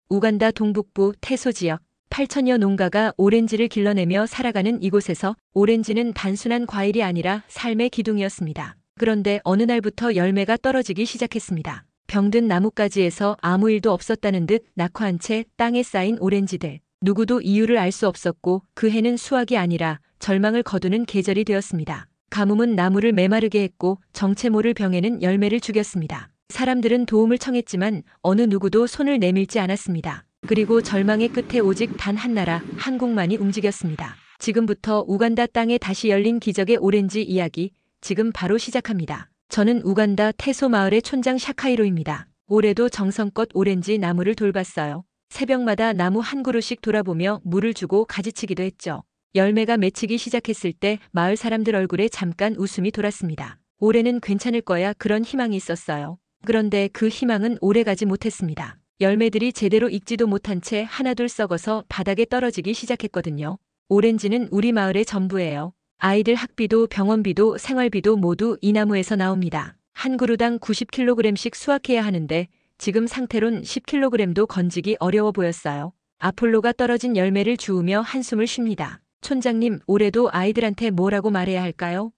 우간다 동북부 태소 지역 8천여 농가가 오렌지를 길러내며 살아가는 이곳에서 오렌지는 단순한 과일이 아니라 삶의 기둥이었습니다. 그런데 어느 날부터 열매가 떨어지기 시작했습니다. 병든 나뭇가지에서 아무 일도 없었다는 듯 낙화한 채 땅에 쌓인 오렌지들. 누구도 이유를 알 수 없었고 그 해는 수확이 아니라 절망을 거두는 계절이 되었습니다. 가뭄은 나무를 메마르게 했고 정체 모를 병에는 열매를 죽였습니다. 사람들은 도움을 청했지만 어느 누구도 손을 내밀지 않았습니다. 그리고 절망의 끝에 오직 단 한 나라, 한국만이 움직였습니다. 지금부터 우간다 땅에 다시 열린 기적의 오렌지 이야기, 지금 바로 시작합니다. 저는 우간다 태소 마을의 촌장 샤카이로입니다. 올해도 정성껏 오렌지 나무를 돌봤어요. 새벽마다 나무 한 그루씩 돌아보며 물을 주고 가지치기도 했죠. 열매가 맺히기 시작했을 때 마을 사람들 얼굴에 잠깐 웃음이 돌았습니다. 올해는 괜찮을 거야 그런 희망이 있었어요. 그런데 그 희망은 오래가지 못했습니다. 열매들이 제대로 익지도 못한 채 하나둘 썩어서 바닥에 떨어지기 시작했거든요. 오렌지는 우리 마을의 전부예요. 아이들 학비도 병원비도 생활비도 모두 이 나무에서 나옵니다. 한 그루당 90kg씩 수확해야 하는데 지금 상태론 10kg도 건지기 어려워 보였어요. 아폴로가 떨어진 열매를 주우며 한숨을 쉽니다. 촌장님, 올해도 아이들한테 뭐라고 말해야 할까요?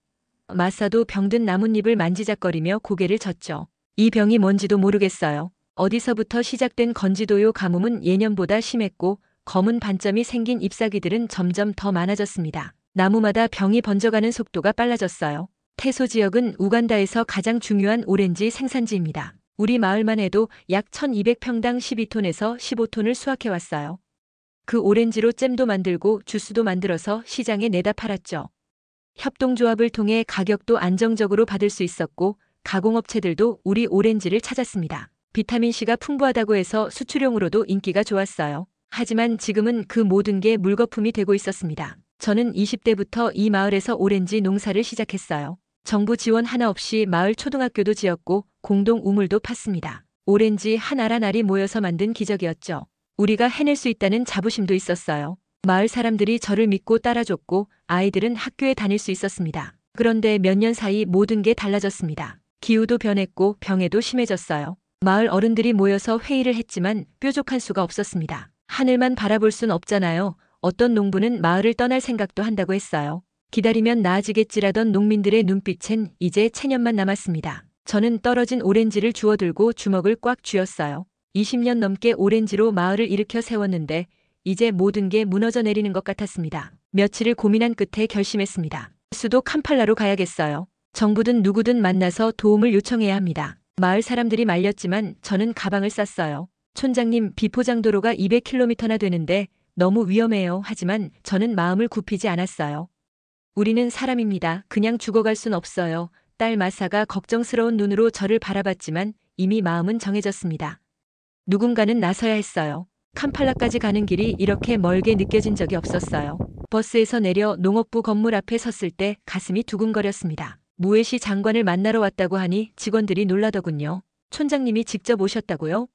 마사도 병든 나뭇잎을 만지작거리며 고개를 젓죠. 이 병이 뭔지도 모르겠어요. 어디서부터 시작된 건지도요. 가뭄은 예년보다 심했고 검은 반점이 생긴 잎사귀들은 점점 더 많아졌습니다. 나무마다 병이 번져가는 속도가 빨라졌어요. 태소 지역은 우간다에서 가장 중요한 오렌지 생산지입니다. 우리 마을만 해도 약 1200평당 12톤에서 15톤을 수확해왔어요. 그 오렌지로 잼도 만들고 주스도 만들어서 시장에 내다 팔았죠. 협동조합을 통해 가격도 안정적으로 받을 수 있었고 가공업체들도 우리 오렌지를 찾았습니다. 비타민C가 풍부하다고 해서 수출용으로도 인기가 좋았어요. 하지만 지금은 그 모든 게 물거품이 되고 있었습니다. 저는 20대부터 이 마을에서 오렌지 농사를 시작했어요. 정부 지원 하나 없이 마을 초등학교도 지었고 공동 우물도 팠습니다. 오렌지 한 알 한 알이 모여서 만든 기적이었죠. 우리가 해낼 수 있다는 자부심도 있었어요. 마을 사람들이 저를 믿고 따라줬고 아이들은 학교에 다닐 수 있었습니다. 그런데 몇 년 사이 모든 게 달라졌습니다. 기후도 변했고 병에도 심해졌어요. 마을 어른들이 모여서 회의를 했지만 뾰족한 수가 없었습니다. 하늘만 바라볼 순 없잖아요. 어떤 농부는 마을을 떠날 생각도 한다고 했어요. 기다리면 나아지겠지라던 농민들의 눈빛엔 이제 체념만 남았습니다. 저는 떨어진 오렌지를 주워들고 주먹을 꽉 쥐었어요. 20년 넘게 오렌지로 마을을 일으켜 세웠는데 이제 모든 게 무너져 내리는 것 같았습니다. 며칠을 고민한 끝에 결심했습니다. 수도 캄팔라로 가야겠어요. 정부든 누구든 만나서 도움을 요청해야 합니다. 마을 사람들이 말렸지만 저는 가방을 쌌어요. 촌장님, 비포장도로가 200km나 되는데 너무 위험해요. 하지만 저는 마음을 굽히지 않았어요. 우리는 사람입니다. 그냥 죽어갈 순 없어요. 딸 마사가 걱정스러운 눈으로 저를 바라봤지만 이미 마음은 정해졌습니다. 누군가는 나서야 했어요. 캄팔라까지 가는 길이 이렇게 멀게 느껴진 적이 없었어요. 버스에서 내려 농업부 건물 앞에 섰을 때 가슴이 두근거렸습니다. 무에시 장관을 만나러 왔다고 하니 직원들이 놀라더군요. 촌장님이 직접 오셨다고요?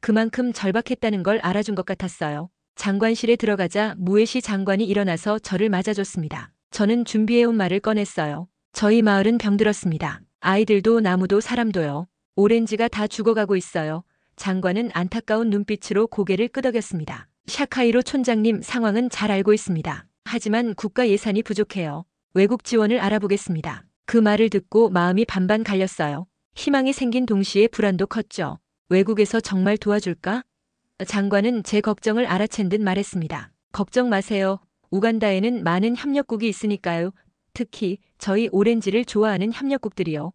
그만큼 절박했다는 걸 알아준 것 같았어요. 장관실에 들어가자 무에시 장관이 일어나서 저를 맞아줬습니다. 저는 준비해온 말을 꺼냈어요. 저희 마을은 병들었습니다. 아이들도 나무도 사람도요. 오렌지가 다 죽어가고 있어요. 장관은 안타까운 눈빛으로 고개를 끄덕였습니다. 샤카이로 촌장님, 상황은 잘 알고 있습니다. 하지만 국가 예산이 부족해요. 외국 지원을 알아보겠습니다. 그 말을 듣고 마음이 반반 갈렸어요. 희망이 생긴 동시에 불안도 컸죠. 외국에서 정말 도와줄까? 장관은 제 걱정을 알아챈 듯 말했습니다. 걱정 마세요. 우간다에는 많은 협력국이 있으니까요. 특히 저희 오렌지를 좋아하는 협력국들이요.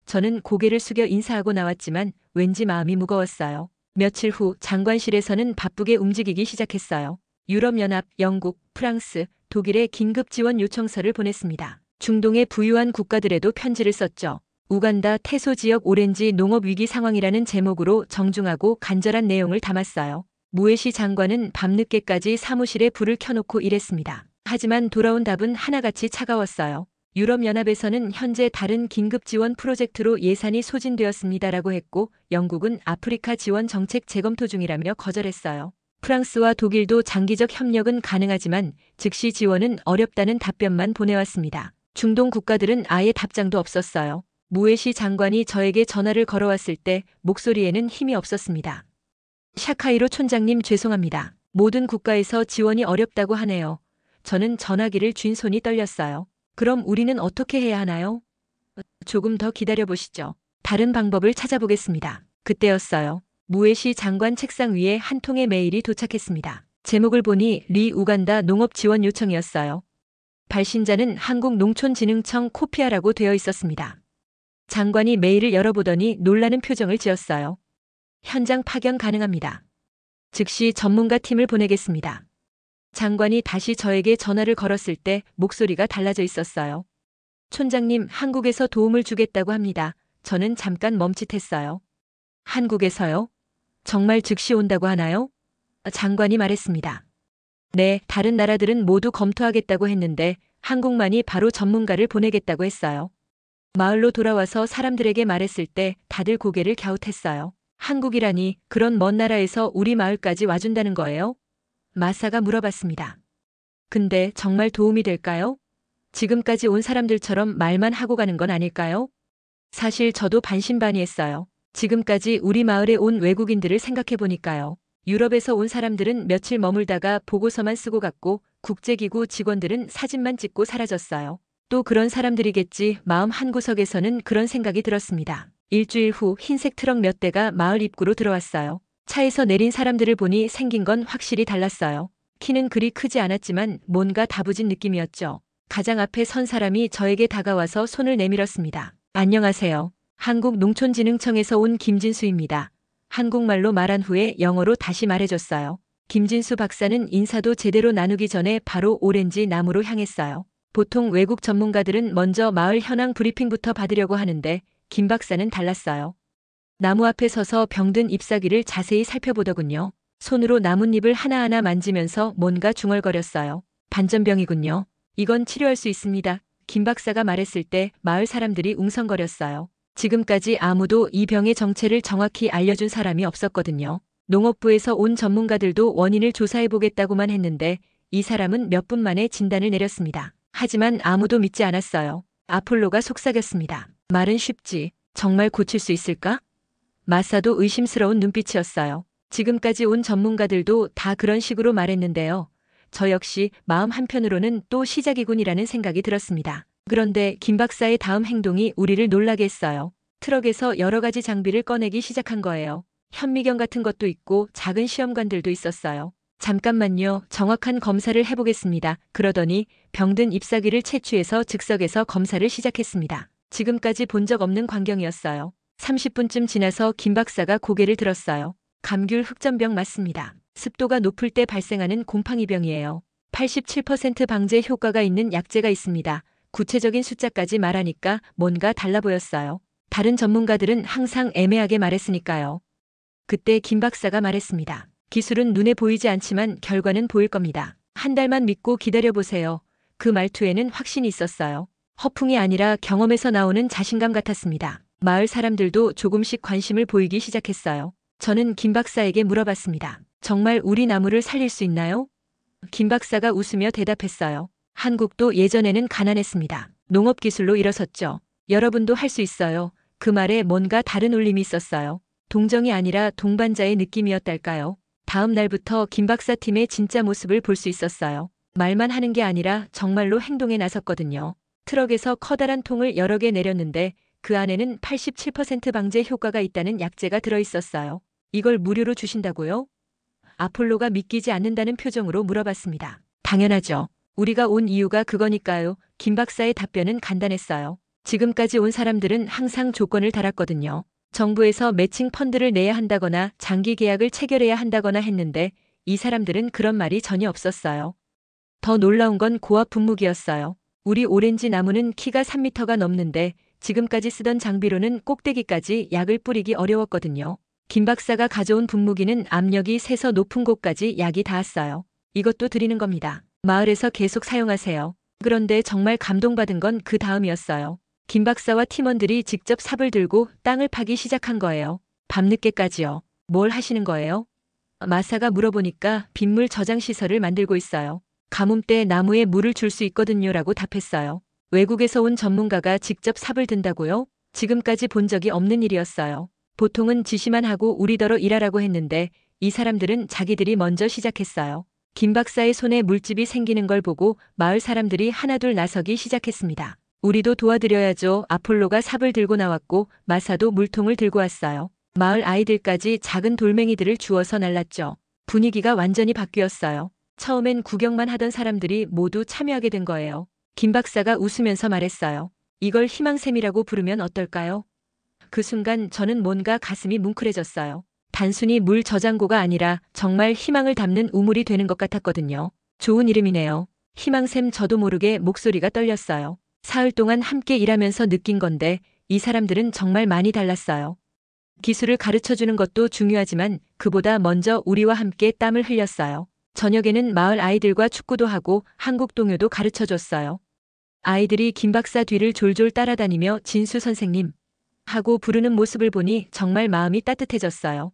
저는 고개를 숙여 인사하고 나왔지만 왠지 마음이 무거웠어요. 며칠 후 장관실에서는 바쁘게 움직이기 시작했어요. 유럽연합, 영국, 프랑스, 독일에 긴급 지원 요청서를 보냈습니다. 중동의 부유한 국가들에도 편지를 썼죠. 우간다 태소 지역 오렌지 농업 위기 상황이라는 제목으로 정중하고 간절한 내용을 담았어요. 무에시 장관은 밤늦게까지 사무실에 불을 켜놓고 일했습니다. 하지만 돌아온 답은 하나같이 차가웠어요. 유럽연합에서는 현재 다른 긴급 지원 프로젝트로 예산이 소진되었습니다라고 했고 영국은 아프리카 지원 정책 재검토 중이라며 거절했어요. 프랑스와 독일도 장기적 협력은 가능하지만 즉시 지원은 어렵다는 답변만 보내왔습니다. 중동 국가들은 아예 답장도 없었어요. 무에시 장관이 저에게 전화를 걸어왔을 때 목소리에는 힘이 없었습니다. 샤카이로 촌장님 죄송합니다. 모든 국가에서 지원이 어렵다고 하네요. 저는 전화기를 쥔 손이 떨렸어요. 그럼 우리는 어떻게 해야 하나요? 조금 더 기다려보시죠. 다른 방법을 찾아보겠습니다. 그때였어요. 무에시 장관 책상 위에 한 통의 메일이 도착했습니다. 제목을 보니 리 우간다 농업 지원 요청이었어요. 발신자는 한국농촌진흥청 코피아라고 되어 있었습니다. 장관이 메일을 열어보더니 놀라는 표정을 지었어요. 현장 파견 가능합니다. 즉시 전문가 팀을 보내겠습니다. 장관이 다시 저에게 전화를 걸었을 때 목소리가 달라져 있었어요. 촌장님, 한국에서 도움을 주겠다고 합니다. 저는 잠깐 멈칫했어요. 한국에서요? 정말 즉시 온다고 하나요? 장관이 말했습니다. 네, 다른 나라들은 모두 검토하겠다고 했는데 한국만이 바로 전문가를 보내겠다고 했어요. 마을로 돌아와서 사람들에게 말했을 때 다들 고개를 갸웃했어요. 한국이라니 그런 먼 나라에서 우리 마을까지 와준다는 거예요? 마사가 물어봤습니다. 근데 정말 도움이 될까요? 지금까지 온 사람들처럼 말만 하고 가는 건 아닐까요? 사실 저도 반신반의했어요. 지금까지 우리 마을에 온 외국인들을 생각해보니까요. 유럽에서 온 사람들은 며칠 머물다가 보고서만 쓰고 갔고 국제기구 직원들은 사진만 찍고 사라졌어요. 또 그런 사람들이겠지 마음 한구석에서는 그런 생각이 들었습니다. 일주일 후 흰색 트럭 몇 대가 마을 입구로 들어왔어요. 차에서 내린 사람들을 보니 생긴 건 확실히 달랐어요. 키는 그리 크지 않았지만 뭔가 다부진 느낌이었죠. 가장 앞에 선 사람이 저에게 다가와서 손을 내밀었습니다. 안녕하세요. 한국농촌진흥청에서 온 김진수입니다. 한국말로 말한 후에 영어로 다시 말해줬어요. 김진수 박사는 인사도 제대로 나누기 전에 바로 오렌지 나무로 향했어요. 보통 외국 전문가들은 먼저 마을 현황 브리핑부터 받으려고 하는데 김 박사는 달랐어요. 나무 앞에 서서 병든 잎사귀를 자세히 살펴보더군요. 손으로 나뭇잎을 하나하나 만지면서 뭔가 중얼거렸어요. 반전병이군요. 이건 치료할 수 있습니다. 김 박사가 말했을 때 마을 사람들이 웅성거렸어요. 지금까지 아무도 이 병의 정체를 정확히 알려준 사람이 없었거든요. 농업부에서 온 전문가들도 원인을 조사해보겠다고만 했는데 이 사람은 몇 분 만에 진단을 내렸습니다. 하지만 아무도 믿지 않았어요. 아폴로가 속삭였습니다. 말은 쉽지. 정말 고칠 수 있을까? 마사도 의심스러운 눈빛이었어요. 지금까지 온 전문가들도 다 그런 식으로 말했는데요. 저 역시 마음 한편으로는 또 시작이군이라는 생각이 들었습니다. 그런데 김 박사의 다음 행동이 우리를 놀라게 했어요. 트럭에서 여러 가지 장비를 꺼내기 시작한 거예요. 현미경 같은 것도 있고 작은 시험관들도 있었어요. 잠깐만요. 정확한 검사를 해보겠습니다. 그러더니 병든 잎사귀를 채취해서 즉석에서 검사를 시작했습니다. 지금까지 본 적 없는 광경이었어요. 30분쯤 지나서 김 박사가 고개를 들었어요. 감귤 흑전병 맞습니다. 습도가 높을 때 발생하는 곰팡이병이에요. 87% 방제 효과가 있는 약재가 있습니다. 구체적인 숫자까지 말하니까 뭔가 달라 보였어요. 다른 전문가들은 항상 애매하게 말했으니까요. 그때 김 박사가 말했습니다. 기술은 눈에 보이지 않지만 결과는 보일 겁니다. 한 달만 믿고 기다려보세요. 그 말투에는 확신이 있었어요. 허풍이 아니라 경험에서 나오는 자신감 같았습니다. 마을 사람들도 조금씩 관심을 보이기 시작했어요. 저는 김 박사에게 물어봤습니다. 정말 우리 나무를 살릴 수 있나요? 김 박사가 웃으며 대답했어요. 한국도 예전에는 가난했습니다. 농업기술로 일어섰죠. 여러분도 할 수 있어요. 그 말에 뭔가 다른 울림이 있었어요. 동정이 아니라 동반자의 느낌이었달까요? 다음 날부터 김 박사 팀의 진짜 모습을 볼 수 있었어요. 말만 하는 게 아니라 정말로 행동에 나섰거든요. 트럭에서 커다란 통을 여러 개 내렸는데 그 안에는 87% 방제 효과가 있다는 약재가 들어있었어요. 이걸 무료로 주신다고요? 아폴로가 믿기지 않는다는 표정으로 물어봤습니다. 당연하죠. 우리가 온 이유가 그거니까요. 김 박사의 답변은 간단했어요. 지금까지 온 사람들은 항상 조건을 달았거든요. 정부에서 매칭 펀드를 내야 한다거나 장기 계약을 체결해야 한다거나 했는데 이 사람들은 그런 말이 전혀 없었어요. 더 놀라운 건 고압 분무기였어요. 우리 오렌지 나무는 키가 3m가 넘는데 지금까지 쓰던 장비로는 꼭대기까지 약을 뿌리기 어려웠거든요. 김 박사가 가져온 분무기는 압력이 세서 높은 곳까지 약이 닿았어요. 이것도 드리는 겁니다. 마을에서 계속 사용하세요. 그런데 정말 감동받은 건 그 다음이었어요. 김 박사와 팀원들이 직접 삽을 들고 땅을 파기 시작한 거예요. 밤늦게까지요. 뭘 하시는 거예요? 마사가 물어보니까 빗물 저장 시설을 만들고 있어요. 가뭄 때 나무에 물을 줄 수 있거든요 라고 답했어요. 외국에서 온 전문가가 직접 삽을 든다고요? 지금까지 본 적이 없는 일이었어요. 보통은 지시만 하고 우리더러 일하라고 했는데 이 사람들은 자기들이 먼저 시작했어요. 김 박사의 손에 물집이 생기는 걸 보고 마을 사람들이 하나둘 나서기 시작했습니다. 우리도 도와드려야죠. 아폴로가 삽을 들고 나왔고 마사도 물통을 들고 왔어요. 마을 아이들까지 작은 돌멩이들을 주워서 날랐죠. 분위기가 완전히 바뀌었어요. 처음엔 구경만 하던 사람들이 모두 참여하게 된 거예요. 김 박사가 웃으면서 말했어요. 이걸 희망샘이라고 부르면 어떨까요? 그 순간 저는 뭔가 가슴이 뭉클해졌어요. 단순히 물 저장고가 아니라 정말 희망을 담는 우물이 되는 것 같았거든요. 좋은 이름이네요. 희망샘. 저도 모르게 목소리가 떨렸어요. 사흘 동안 함께 일하면서 느낀 건데 이 사람들은 정말 많이 달랐어요. 기술을 가르쳐주는 것도 중요하지만 그보다 먼저 우리와 함께 땀을 흘렸어요. 저녁에는 마을 아이들과 축구도 하고 한국 동요도 가르쳐줬어요. 아이들이 김 박사 뒤를 졸졸 따라다니며 진수 선생님 하고 부르는 모습을 보니 정말 마음이 따뜻해졌어요.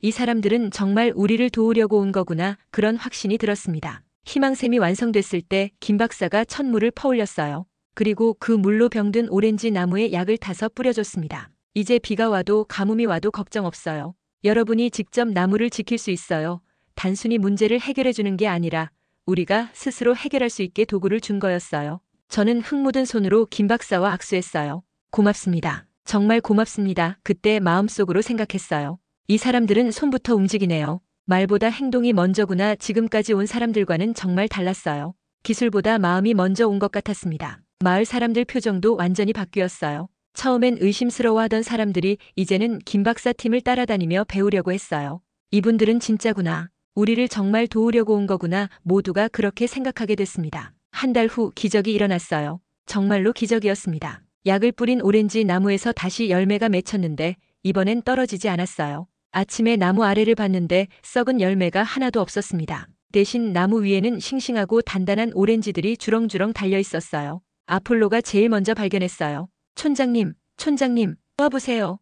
이 사람들은 정말 우리를 도우려고 온 거구나, 그런 확신이 들었습니다. 희망샘이 완성됐을 때 김 박사가 첫 물을 퍼올렸어요. 그리고 그 물로 병든 오렌지 나무에 약을 타서 뿌려줬습니다. 이제 비가 와도 가뭄이 와도 걱정 없어요. 여러분이 직접 나무를 지킬 수 있어요. 단순히 문제를 해결해 주는 게 아니라 우리가 스스로 해결할 수 있게 도구를 준 거였어요. 저는 흙 묻은 손으로 김 박사와 악수했어요. 고맙습니다. 정말 고맙습니다. 그때 마음속으로 생각했어요. 이 사람들은 손부터 움직이네요. 말보다 행동이 먼저구나. 지금까지 온 사람들과는 정말 달랐어요. 기술보다 마음이 먼저 온 것 같았습니다. 마을 사람들 표정도 완전히 바뀌었어요. 처음엔 의심스러워하던 사람들이 이제는 김 박사 팀을 따라다니며 배우려고 했어요. 이분들은 진짜구나. 우리를 정말 도우려고 온 거구나. 모두가 그렇게 생각하게 됐습니다. 한 달 후 기적이 일어났어요. 정말로 기적이었습니다. 약을 뿌린 오렌지 나무에서 다시 열매가 맺혔는데 이번엔 떨어지지 않았어요. 아침에 나무 아래를 봤는데 썩은 열매가 하나도 없었습니다. 대신 나무 위에는 싱싱하고 단단한 오렌지들이 주렁주렁 달려 있었어요. 아폴로가 제일 먼저 발견했어요. 촌장님, 촌장님, 와보세요.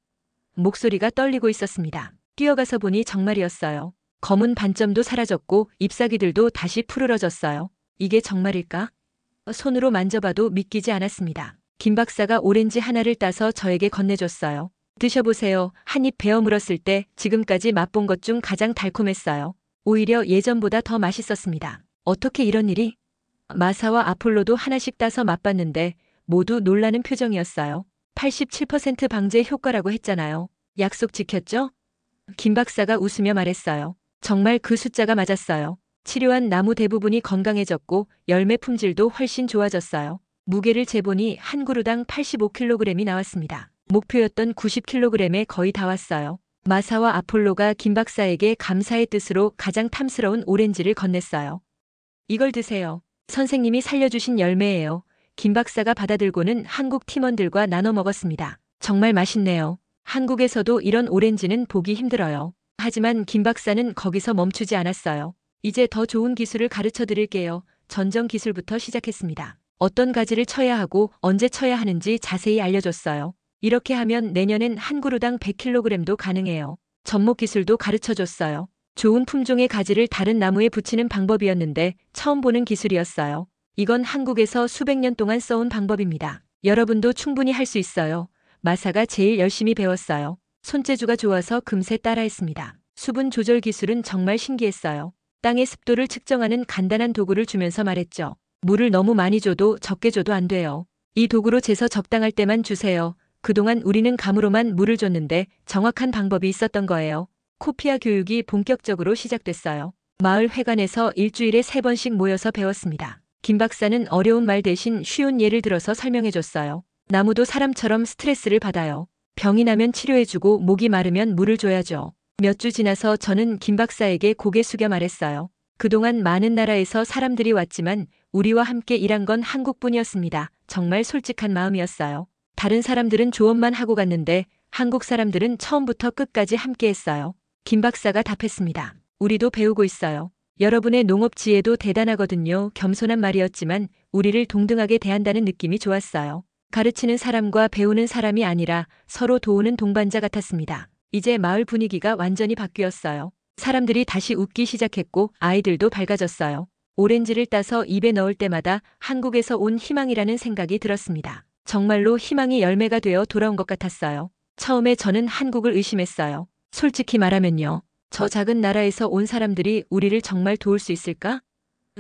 목소리가 떨리고 있었습니다. 뛰어가서 보니 정말이었어요. 검은 반점도 사라졌고 잎사귀들도 다시 푸르러졌어요. 이게 정말일까? 손으로 만져봐도 믿기지 않았습니다. 김 박사가 오렌지 하나를 따서 저에게 건네줬어요. 드셔보세요. 한 입 베어 물었을 때 지금까지 맛본 것 중 가장 달콤했어요. 오히려 예전보다 더 맛있었습니다. 어떻게 이런 일이? 마사와 아폴로도 하나씩 따서 맛봤는데 모두 놀라는 표정이었어요. 87% 방제 효과라고 했잖아요. 약속 지켰죠? 김 박사가 웃으며 말했어요. 정말 그 숫자가 맞았어요. 치료한 나무 대부분이 건강해졌고 열매 품질도 훨씬 좋아졌어요. 무게를 재보니 한 그루당 85kg이 나왔습니다. 목표였던 90kg에 거의 다 왔어요. 마사와 아폴로가 김 박사에게 감사의 뜻으로 가장 탐스러운 오렌지를 건넸어요. 이걸 드세요. 선생님이 살려주신 열매예요. 김 박사가 받아들고는 한국 팀원들과 나눠 먹었습니다. 정말 맛있네요. 한국에서도 이런 오렌지는 보기 힘들어요. 하지만 김 박사는 거기서 멈추지 않았어요. 이제 더 좋은 기술을 가르쳐 드릴게요. 전정 기술부터 시작했습니다. 어떤 가지를 쳐야 하고 언제 쳐야 하는지 자세히 알려줬어요. 이렇게 하면 내년엔 한 그루당 100kg도 가능해요. 접목 기술도 가르쳐줬어요. 좋은 품종의 가지를 다른 나무에 붙이는 방법이었는데 처음 보는 기술이었어요. 이건 한국에서 수백 년 동안 써온 방법입니다. 여러분도 충분히 할 수 있어요. 마사가 제일 열심히 배웠어요. 손재주가 좋아서 금세 따라했습니다. 수분 조절 기술은 정말 신기했어요. 땅의 습도를 측정하는 간단한 도구를 주면서 말했죠. 물을 너무 많이 줘도 적게 줘도 안 돼요. 이 도구로 재서 적당할 때만 주세요. 그동안 우리는 감으로만 물을 줬는데 정확한 방법이 있었던 거예요. 코피아 교육이 본격적으로 시작됐어요. 마을 회관에서 일주일에 3번씩 모여서 배웠습니다. 김 박사는 어려운 말 대신 쉬운 예를 들어서 설명해줬어요. 나무도 사람처럼 스트레스를 받아요. 병이 나면 치료해주고 목이 마르면 물을 줘야죠. 몇 주 지나서 저는 김 박사에게 고개 숙여 말했어요. 그동안 많은 나라에서 사람들이 왔지만 우리와 함께 일한 건 한국뿐이었습니다. 정말 솔직한 마음이었어요. 다른 사람들은 조언만 하고 갔는데 한국 사람들은 처음부터 끝까지 함께했어요. 김 박사가 답했습니다. 우리도 배우고 있어요. 여러분의 농업 지혜도 대단하거든요. 겸손한 말이었지만 우리를 동등하게 대한다는 느낌이 좋았어요. 가르치는 사람과 배우는 사람이 아니라 서로 도우는 동반자 같았습니다. 이제 마을 분위기가 완전히 바뀌었어요. 사람들이 다시 웃기 시작했고 아이들도 밝아졌어요. 오렌지를 따서 입에 넣을 때마다 한국에서 온 희망이라는 생각이 들었습니다. 정말로 희망이 열매가 되어 돌아온 것 같았어요. 처음에 저는 한국을 의심했어요. 솔직히 말하면요. 저 작은 나라에서 온 사람들이 우리를 정말 도울 수 있을까?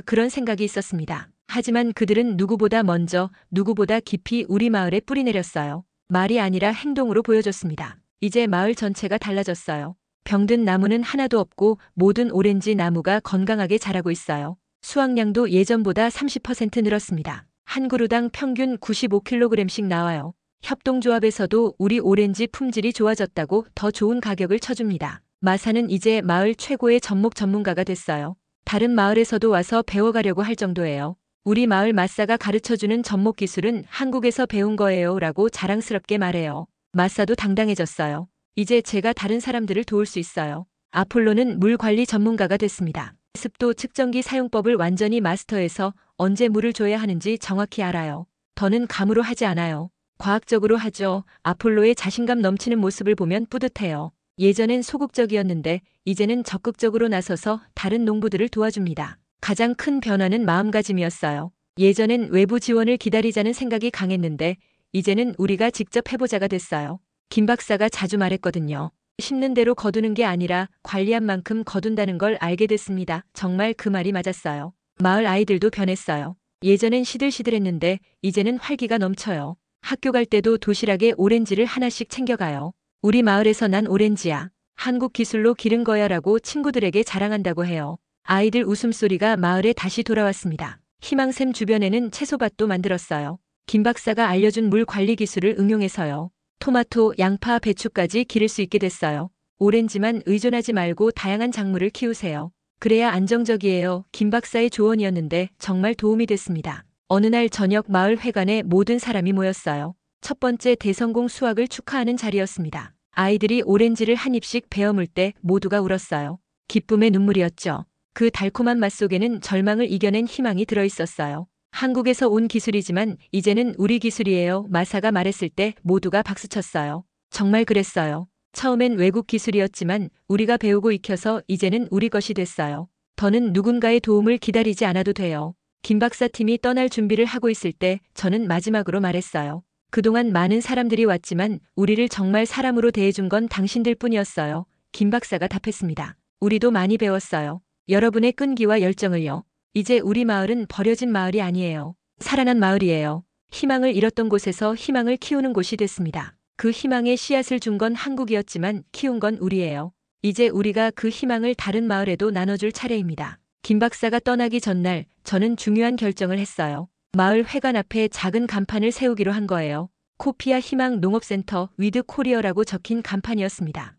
그런 생각이 있었습니다. 하지만 그들은 누구보다 먼저, 누구보다 깊이 우리 마을에 뿌리내렸어요. 말이 아니라 행동으로 보여줬습니다. 이제 마을 전체가 달라졌어요. 병든 나무는 하나도 없고 모든 오렌지 나무가 건강하게 자라고 있어요. 수확량도 예전보다 30% 늘었습니다. 한 그루당 평균 95kg씩 나와요. 협동조합에서도 우리 오렌지 품질이 좋아졌다고 더 좋은 가격을 쳐줍니다. 마사는 이제 마을 최고의 접목 전문가가 됐어요. 다른 마을에서도 와서 배워가려고 할 정도예요. 우리 마을 마사가 가르쳐주는 접목 기술은 한국에서 배운 거예요 라고 자랑스럽게 말해요. 마사도 당당해졌어요. 이제 제가 다른 사람들을 도울 수 있어요. 아폴로는 물 관리 전문가가 됐습니다. 습도 측정기 사용법을 완전히 마스터해서 언제 물을 줘야 하는지 정확히 알아요. 더는 감으로 하지 않아요. 과학적으로 하죠. 아폴로의 자신감 넘치는 모습을 보면 뿌듯해요. 예전엔 소극적이었는데 이제는 적극적으로 나서서 다른 농부들을 도와줍니다. 가장 큰 변화는 마음가짐이었어요. 예전엔 외부 지원을 기다리자는 생각이 강했는데 이제는 우리가 직접 해보자가 됐어요. 김 박사가 자주 말했거든요. 심는 대로 거두는 게 아니라 관리한 만큼 거둔다는 걸 알게 됐습니다. 정말 그 말이 맞았어요. 마을 아이들도 변했어요. 예전엔 시들시들했는데 이제는 활기가 넘쳐요. 학교 갈 때도 도시락에 오렌지를 하나씩 챙겨가요. 우리 마을에서 난 오렌지야. 한국 기술로 기른 거야라고 친구들에게 자랑한다고 해요. 아이들 웃음소리가 마을에 다시 돌아왔습니다. 희망샘 주변에는 채소밭도 만들었어요. 김 박사가 알려준 물 관리 기술을 응용해서요. 토마토, 양파, 배추까지 기를 수 있게 됐어요. 오렌지만 의존하지 말고 다양한 작물을 키우세요. 그래야 안정적이에요. 김 박사의 조언이었는데 정말 도움이 됐습니다. 어느 날 저녁 마을 회관에 모든 사람이 모였어요. 첫 번째 대성공 수확을 축하하는 자리였습니다. 아이들이 오렌지를 한 입씩 베어물 때 모두가 울었어요. 기쁨의 눈물이었죠. 그 달콤한 맛 속에는 절망을 이겨낸 희망이 들어있었어요. 한국에서 온 기술이지만 이제는 우리 기술이에요. 마사가 말했을 때 모두가 박수쳤어요. 정말 그랬어요. 처음엔 외국 기술이었지만 우리가 배우고 익혀서 이제는 우리 것이 됐어요. 더는 누군가의 도움을 기다리지 않아도 돼요. 김 박사 팀이 떠날 준비를 하고 있을 때 저는 마지막으로 말했어요. 그동안 많은 사람들이 왔지만 우리를 정말 사람으로 대해준 건 당신들 뿐이었어요. 김 박사가 답했습니다. 우리도 많이 배웠어요. 여러분의 끈기와 열정을요. 이제 우리 마을은 버려진 마을이 아니에요. 살아난 마을이에요. 희망을 잃었던 곳에서 희망을 키우는 곳이 됐습니다. 그 희망에 씨앗을 준 건 한국이었지만 키운 건 우리예요. 이제 우리가 그 희망을 다른 마을에도 나눠줄 차례입니다. 김 박사가 떠나기 전날 저는 중요한 결정을 했어요. 마을 회관 앞에 작은 간판을 세우기로 한 거예요. 코피아 희망 농업센터 위드 코리어라고 적힌 간판이었습니다.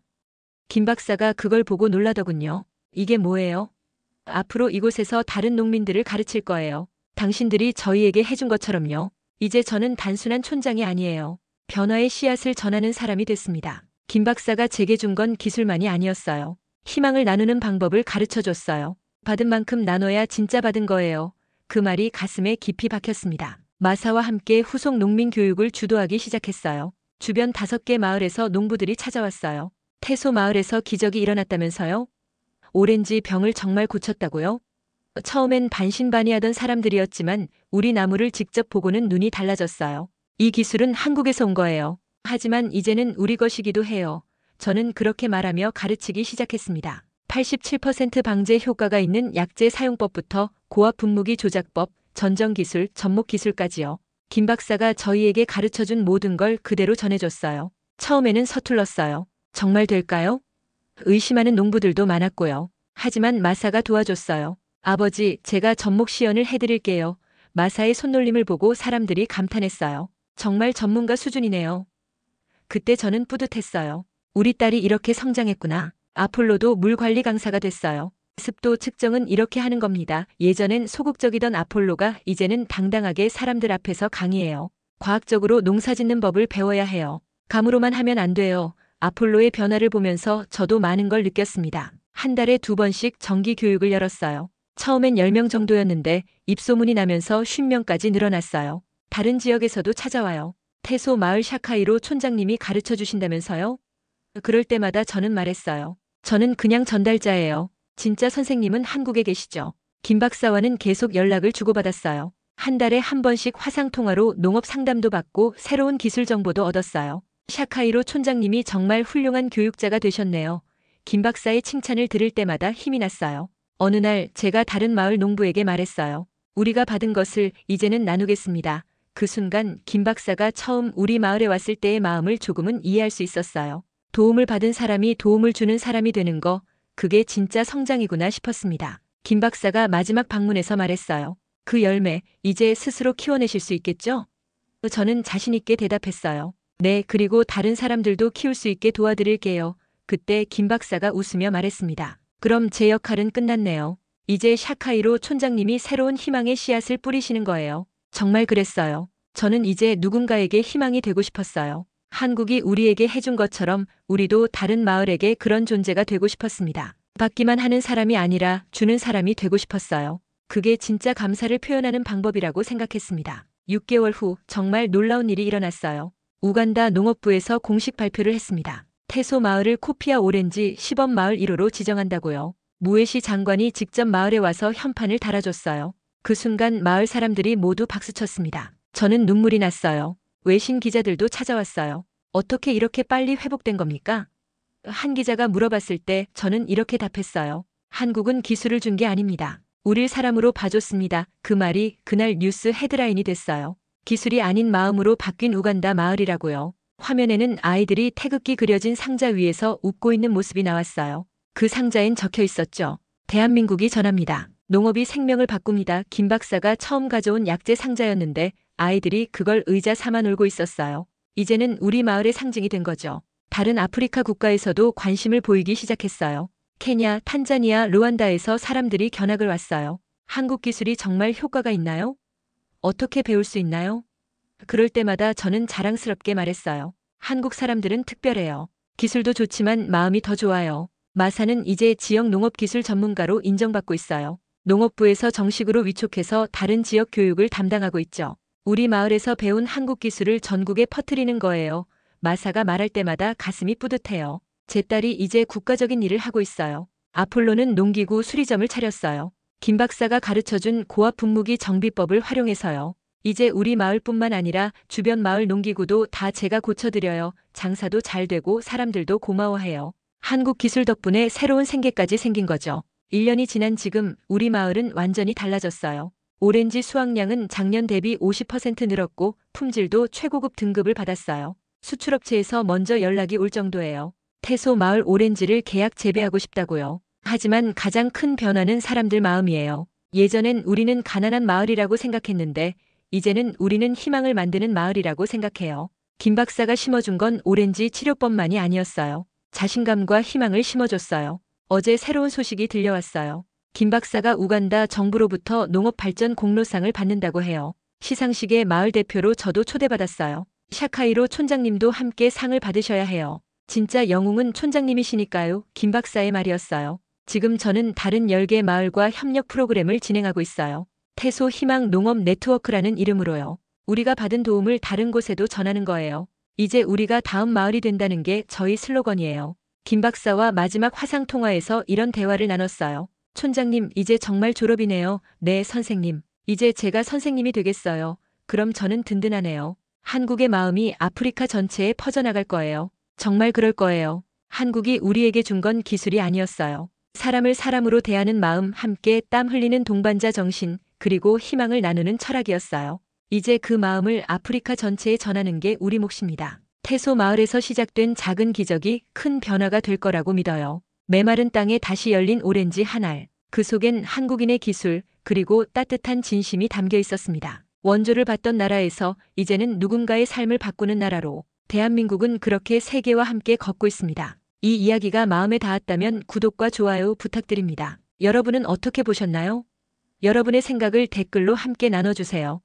김 박사가 그걸 보고 놀라더군요. 이게 뭐예요? 앞으로 이곳에서 다른 농민들을 가르칠 거예요. 당신들이 저희에게 해준 것처럼요. 이제 저는 단순한 촌장이 아니에요. 변화의 씨앗을 전하는 사람이 됐습니다. 김 박사가 제게 준 건 기술만이 아니었어요. 희망을 나누는 방법을 가르쳐 줬어요. 받은 만큼 나눠야 진짜 받은 거예요. 그 말이 가슴에 깊이 박혔습니다. 마사와 함께 후속 농민 교육을 주도하기 시작했어요. 주변 5개 마을에서 농부들이 찾아왔어요. 태소 마을에서 기적이 일어났다면서요? 오렌지 병을 정말 고쳤다고요? 처음엔 반신반의하던 사람들이었지만 우리 나무를 직접 보고는 눈이 달라졌어요. 이 기술은 한국에서 온 거예요. 하지만 이제는 우리 것이기도 해요. 저는 그렇게 말하며 가르치기 시작했습니다. 87% 방제 효과가 있는 약재 사용법부터 고압 분무기 조작법, 전정기술, 접목기술까지요. 김 박사가 저희에게 가르쳐준 모든 걸 그대로 전해줬어요. 처음에는 서툴렀어요. 정말 될까요? 의심하는 농부들도 많았고요. 하지만 마사가 도와줬어요. 아버지, 제가 접목 시연을 해드릴게요. 마사의 손놀림을 보고 사람들이 감탄했어요. 정말 전문가 수준이네요. 그때 저는 뿌듯했어요. 우리 딸이 이렇게 성장했구나. 아폴로도 물 관리 강사가 됐어요. 습도 측정은 이렇게 하는 겁니다. 예전엔 소극적이던 아폴로가 이제는 당당하게 사람들 앞에서 강의해요. 과학적으로 농사 짓는 법을 배워야 해요. 감으로만 하면 안 돼요. 아폴로의 변화를 보면서 저도 많은 걸 느꼈습니다. 한 달에 2번씩 정기 교육을 열었어요. 처음엔 10명 정도였는데 입소문이 나면서 50명까지 늘어났어요. 다른 지역에서도 찾아와요. 태소 마을 샤카이로 촌장님이 가르쳐 주신다면서요? 그럴 때마다 저는 말했어요. 저는 그냥 전달자예요. 진짜 선생님은 한국에 계시죠. 김 박사와는 계속 연락을 주고받았어요. 한 달에 한 번씩 화상통화로 농업 상담도 받고 새로운 기술 정보도 얻었어요. 샤카이로 촌장님이 정말 훌륭한 교육자가 되셨네요. 김 박사의 칭찬을 들을 때마다 힘이 났어요. 어느 날 제가 다른 마을 농부에게 말했어요. 우리가 받은 것을 이제는 나누겠습니다. 그 순간 김 박사가 처음 우리 마을에 왔을 때의 마음을 조금은 이해할 수 있었어요. 도움을 받은 사람이 도움을 주는 사람이 되는 거, 그게 진짜 성장이구나 싶었습니다. 김 박사가 마지막 방문에서 말했어요. 그 열매, 이제 스스로 키워내실 수 있겠죠? 저는 자신 있게 대답했어요. 네, 그리고 다른 사람들도 키울 수 있게 도와드릴게요. 그때 김 박사가 웃으며 말했습니다. 그럼 제 역할은 끝났네요. 이제 샤카이로 촌장님이 새로운 희망의 씨앗을 뿌리시는 거예요. 정말 그랬어요. 저는 이제 누군가에게 희망이 되고 싶었어요. 한국이 우리에게 해준 것처럼 우리도 다른 마을에게 그런 존재가 되고 싶었습니다. 받기만 하는 사람이 아니라 주는 사람이 되고 싶었어요. 그게 진짜 감사를 표현하는 방법이라고 생각했습니다. 6개월 후 정말 놀라운 일이 일어났어요. 우간다 농업부에서 공식 발표를 했습니다. 태소 마을을 코피아 오렌지 시범 마을 1호로 지정한다고요. 무에시 장관이 직접 마을에 와서 현판을 달아줬어요. 그 순간 마을 사람들이 모두 박수쳤습니다. 저는 눈물이 났어요. 외신 기자들도 찾아왔어요. 어떻게 이렇게 빨리 회복된 겁니까? 한 기자가 물어봤을 때 저는 이렇게 답했어요. 한국은 기술을 준 게 아닙니다. 우릴 사람으로 봐줬습니다. 그 말이 그날 뉴스 헤드라인이 됐어요. 기술이 아닌 마음으로 바뀐 우간다 마을이라고요. 화면에는 아이들이 태극기 그려진 상자 위에서 웃고 있는 모습이 나왔어요. 그 상자엔 적혀 있었죠. 대한민국이 전합니다. 농업이 생명을 바꿉니다. 김 박사가 처음 가져온 약재 상자였는데 아이들이 그걸 의자 삼아 놀고 있었어요. 이제는 우리 마을의 상징이 된 거죠. 다른 아프리카 국가에서도 관심을 보이기 시작했어요. 케냐, 탄자니아, 루안다에서 사람들이 견학을 왔어요. 한국 기술이 정말 효과가 있나요? 어떻게 배울 수 있나요? 그럴 때마다 저는 자랑스럽게 말했어요. 한국 사람들은 특별해요. 기술도 좋지만 마음이 더 좋아요. 마사는 이제 지역 농업기술 전문가로 인정받고 있어요. 농업부에서 정식으로 위촉해서 다른 지역 교육을 담당하고 있죠. 우리 마을에서 배운 한국 기술을 전국에 퍼뜨리는 거예요. 마사가 말할 때마다 가슴이 뿌듯해요. 제 딸이 이제 국가적인 일을 하고 있어요. 아폴로는 농기구 수리점을 차렸어요. 김 박사가 가르쳐준 고압 분무기 정비법을 활용해서요. 이제 우리 마을뿐만 아니라 주변 마을 농기구도 다 제가 고쳐드려요. 장사도 잘 되고 사람들도 고마워해요. 한국 기술 덕분에 새로운 생계까지 생긴 거죠. 1년이 지난 지금 우리 마을은 완전히 달라졌어요. 오렌지 수확량은 작년 대비 50% 늘었고 품질도 최고급 등급을 받았어요. 수출업체에서 먼저 연락이 올 정도예요. 태소 마을 오렌지를 계약 재배하고 싶다고요. 하지만 가장 큰 변화는 사람들 마음이에요. 예전엔 우리는 가난한 마을이라고 생각했는데 이제는 우리는 희망을 만드는 마을이라고 생각해요. 김 박사가 심어준 건 오렌지 치료법만이 아니었어요. 자신감과 희망을 심어줬어요. 어제 새로운 소식이 들려왔어요. 김 박사가 우간다 정부로부터 농업발전 공로상을 받는다고 해요. 시상식에 마을 대표로 저도 초대받았어요. 샤카이로 촌장님도 함께 상을 받으셔야 해요. 진짜 영웅은 촌장님이시니까요. 김 박사의 말이었어요. 지금 저는 다른 10개 마을과 협력 프로그램을 진행하고 있어요. 태소 희망 농업 네트워크라는 이름으로요. 우리가 받은 도움을 다른 곳에도 전하는 거예요. 이제 우리가 다음 마을이 된다는 게 저희 슬로건이에요. 김 박사와 마지막 화상 통화에서 이런 대화를 나눴어요. 촌장님, 이제 정말 졸업이네요. 네, 선생님. 이제 제가 선생님이 되겠어요. 그럼 저는 든든하네요. 한국의 마음이 아프리카 전체에 퍼져나갈 거예요. 정말 그럴 거예요. 한국이 우리에게 준 건 기술이 아니었어요. 사람을 사람으로 대하는 마음, 함께 땀 흘리는 동반자 정신, 그리고 희망을 나누는 철학이었어요. 이제 그 마음을 아프리카 전체에 전하는 게 우리 몫입니다. 태소 마을에서 시작된 작은 기적이 큰 변화가 될 거라고 믿어요. 메마른 땅에 다시 열린 오렌지 한 알. 그 속엔 한국인의 기술, 그리고 따뜻한 진심이 담겨 있었습니다. 원조를 받던 나라에서 이제는 누군가의 삶을 바꾸는 나라로 대한민국은 그렇게 세계와 함께 걷고 있습니다. 이 이야기가 마음에 닿았다면 구독과 좋아요 부탁드립니다. 여러분은 어떻게 보셨나요? 여러분의 생각을 댓글로 함께 나눠주세요.